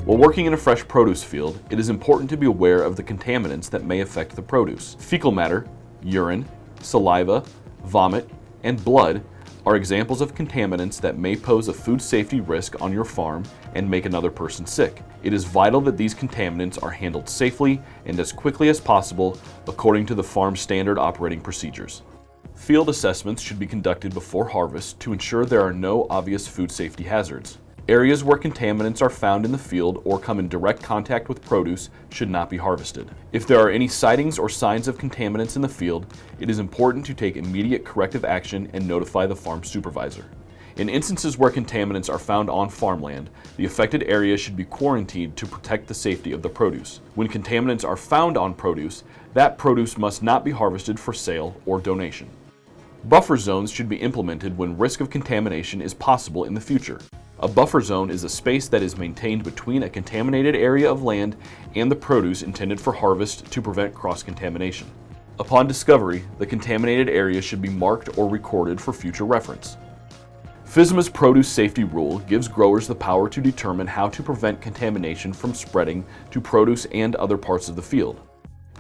While working in a fresh produce field, it is important to be aware of the contaminants that may affect the produce. Fecal matter, urine, saliva, vomit, and blood are examples of contaminants that may pose a food safety risk on your farm and make another person sick. It is vital that these contaminants are handled safely and as quickly as possible according to the farm's standard operating procedures. Field assessments should be conducted before harvest to ensure there are no obvious food safety hazards. Areas where contaminants are found in the field or come in direct contact with produce should not be harvested. If there are any sightings or signs of contaminants in the field, it is important to take immediate corrective action and notify the farm supervisor. In instances where contaminants are found on farmland, the affected area should be quarantined to protect the safety of the produce. When contaminants are found on produce, that produce must not be harvested for sale or donation. Buffer zones should be implemented when risk of contamination is possible in the future. A buffer zone is a space that is maintained between a contaminated area of land and the produce intended for harvest to prevent cross-contamination. Upon discovery, the contaminated area should be marked or recorded for future reference. FSMA's Produce Safety Rule gives growers the power to determine how to prevent contamination from spreading to produce and other parts of the field.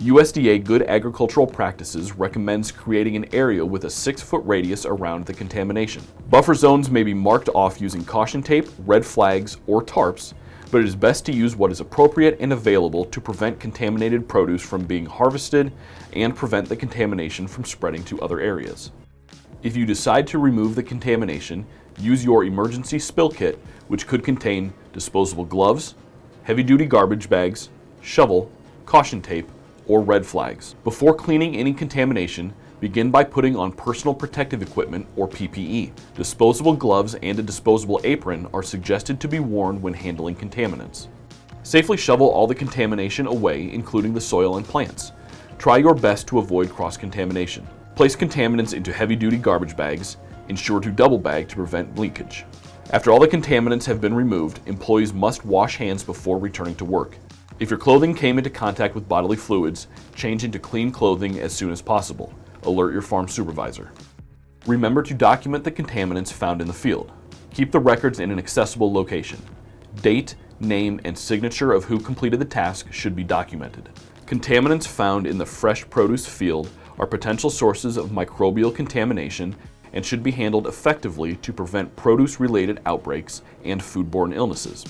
USDA Good Agricultural Practices recommends creating an area with a 6-foot radius around the contamination. Buffer zones may be marked off using caution tape, red flags, or tarps, but it is best to use what is appropriate and available to prevent contaminated produce from being harvested and prevent the contamination from spreading to other areas. If you decide to remove the contamination, use your emergency spill kit, which could contain disposable gloves, heavy-duty garbage bags, shovel, caution tape, or red flags. Before cleaning any contamination, begin by putting on personal protective equipment or PPE. Disposable gloves and a disposable apron are suggested to be worn when handling contaminants. Safely shovel all the contamination away, including the soil and plants. Try your best to avoid cross-contamination. Place contaminants into heavy-duty garbage bags. Ensure to double bag to prevent leakage. After all the contaminants have been removed, employees must wash hands before returning to work. If your clothing came into contact with bodily fluids, change into clean clothing as soon as possible. Alert your farm supervisor. Remember to document the contaminants found in the field. Keep the records in an accessible location. Date, name, and signature of who completed the task should be documented. Contaminants found in the fresh produce field are potential sources of microbial contamination and should be handled effectively to prevent produce-related outbreaks and foodborne illnesses.